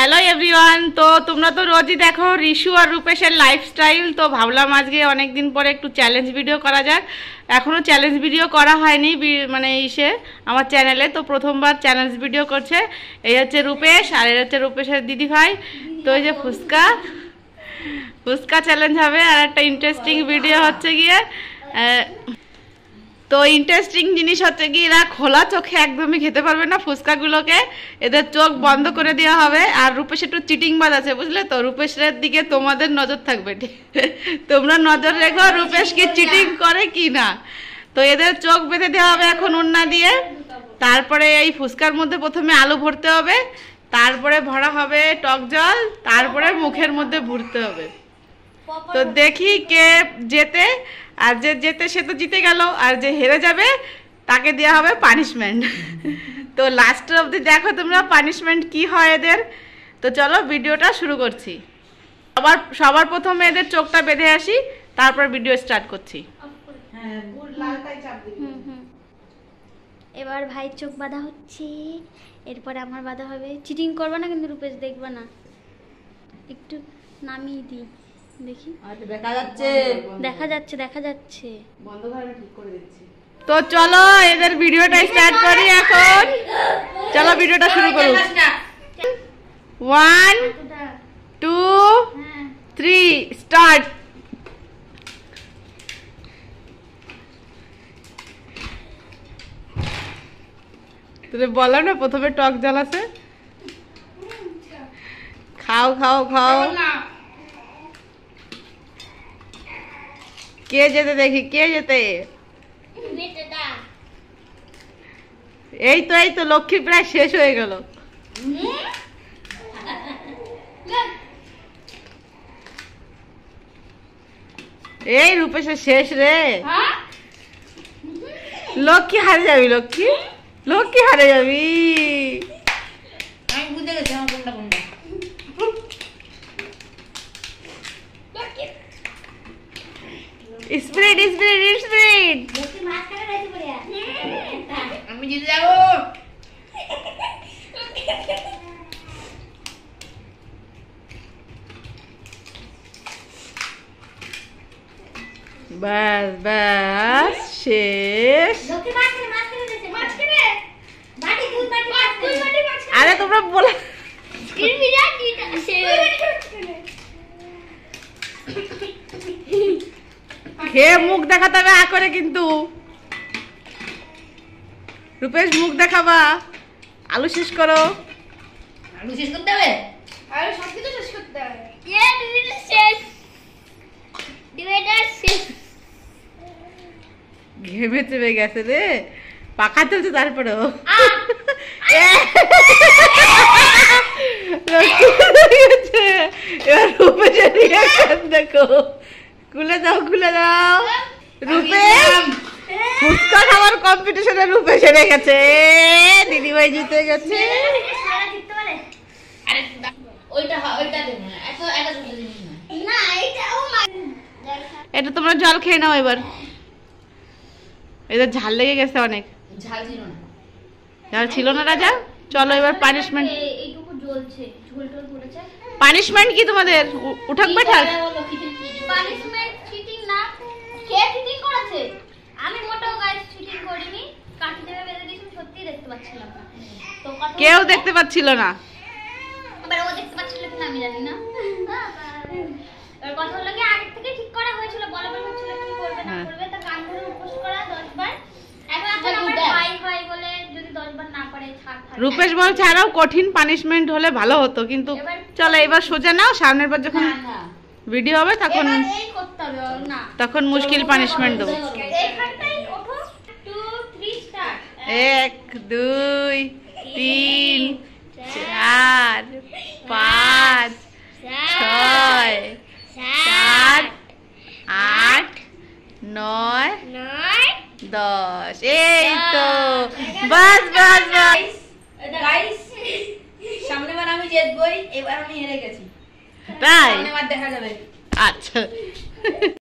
Hello everyone. তো তোমরা তো রোজই দেখো রিশু আর রূপেশের লাইফস্টাইল, তো ভাবলাম আজকে অনেকদিন পরে একটু চ্যালেঞ্জ ভিডিও করা যাক। এখনও চ্যালেঞ্জ ভিডিও করা হয়নি মানে আমার চ্যানেলে, তো প্রথমবার চ্যালেঞ্জ ভিডিও করছে। এই হচ্ছে রূপেশ আর এই হচ্ছে রূপেশের দিদি ভাই। তো এই যে ফুচকা চ্যালেঞ্জ হবে। আর একটা ইন্টারেস্টিং ভিডিও হচ্ছে গিয়ে, তো ইন্টারেস্টিং জিনিস হচ্ছে কি, এরা খোলা চোখে একদমই খেতে পারবে না ফুচকাগুলোকে, এদের চোখ বন্ধ করে দেওয়া হবে। আর রূপেশ একটু চিটিংবাজ আছে, বুঝলে তো, রূপেশের দিকে তোমাদের নজর থাকবে, তোমরা নজর রেখো রূপেশ কি চিটিং করে কি না। তো এদের চোখ বেঁধে দেওয়া হবে এখন ওড়না দিয়ে। তারপরে এই ফুচকার মধ্যে প্রথমে আলু ভরতে হবে, তারপরে ভরা হবে টক জল, তারপরে মুখের মধ্যে ভরতে হবে। তো দেখি কে জেতে, আর যে জেতে সে তো জিতে গেল, আর যে হেরে যাবে তাকে দেওয়া হবে পানিশমেন্ট। তো লাস্ট অবধি দেখো তোমরা পানিশমেন্ট কি হয় এদের। তো চলো ভিডিওটা শুরু করছি। সবার প্রথমে এদের চোখটা বেঁধে আসি, তারপর ভিডিও স্টার্ট করছি। এবার ভাই চোখ বাঁধা হচ্ছে, এরপরে আমার বাঁধা হবে। চিটিং করবে না কিন্তু রূপেশ, দেখবে না, একটু নামিয়ে দিই দেখি। দেখা যাচ্ছে বন্ধ করে ঠিক করে দিচ্ছি। তো চলো এদের ভিডিওটা স্টার্ট করি এখন। চলো ভিডিওটা শুরু করুন। 1 2 3 স্টার্ট। তুমি বলো না প্রথমে টক জল আছে, খাও খাও খাও। কে যেতে দেখি, কে যেতে। এই তো লক্ষ্মী প্রায় শেষ হয়ে গেল। এই রূপেশের শেষ রে। লক্ষ্মী হারে যাবি, লক্ষ্মী হারে যাবি। আমি বুঝে গেছি আমার কোনটা কোনটা। স্পিরিট। আমি জিতে যাবো। বাস শেষ। আরে তোমরা বলে খেয়ে মুখ দেখাতে হবে করে, কিন্তু রূপেশ মুখ দেখাবা। আলু শেষ করো। আলু শেষ করতে হবে, আরে সবকিছু শেষ করতে হবে। শেষ ঘেমে চেপে গেছে রে, পাখা চলছে তারপরেও। এবার রূপেশের রিঅ্যাকশন দেখো। খুলে দাও। রূপেশ ফুচকা খাবার কম্পিটিশনে রূপেশ হেরে গেছে, দিদিভাই জিতে গেছে। এটা তোমরা জল খেয়ে নাও এবার। এদের ঝাল লেগে গেছে অনেক। ঝাল ছিল না রাজা। চলো এবার পানিশমেন্ট। পানিশমেন্ট কি তোমাদের? উঠাক পাঠাক। পানিশমেন্ট চিটিং না, কে চিটিং করেছে? আমি মোটেও গাইস চিটিং করিনি। কাটি দেবে বেঁধে দিয়েছি, সত্যি দেখতে পাচ্ছিলাম না। তো কেউ দেখতে পাচ্ছিল না। এবার ও দেখতে পাচ্ছিল কিনা আমি জানি না। এর কথা হলো কি, আগে থেকে ঠিক করা হয়েছিল, বলা হয়েছিল কি করবে না করবে, তা কান ধরে উপোস করা 10 বার। এখন আমার ভাই হয় বলে যদি 10 বার না পারে থাক। রূপেশ বলছে আরো কঠিন পানিশমেন্ট হলে ভালো হতো, কিন্তু চলো এবার সোজা নাও, সামনের বার যখন ভিডিও হবে তখন মুশকিল পানিশমেন্ট দেবো। 1 2 3 4 5 6 7 8 9 10। এই তো বাস। সামনেবার আমি জিতবই, এবার আমি হেরে গেছি। তাই সামনেবার দেখা যাবে। আচ্ছা।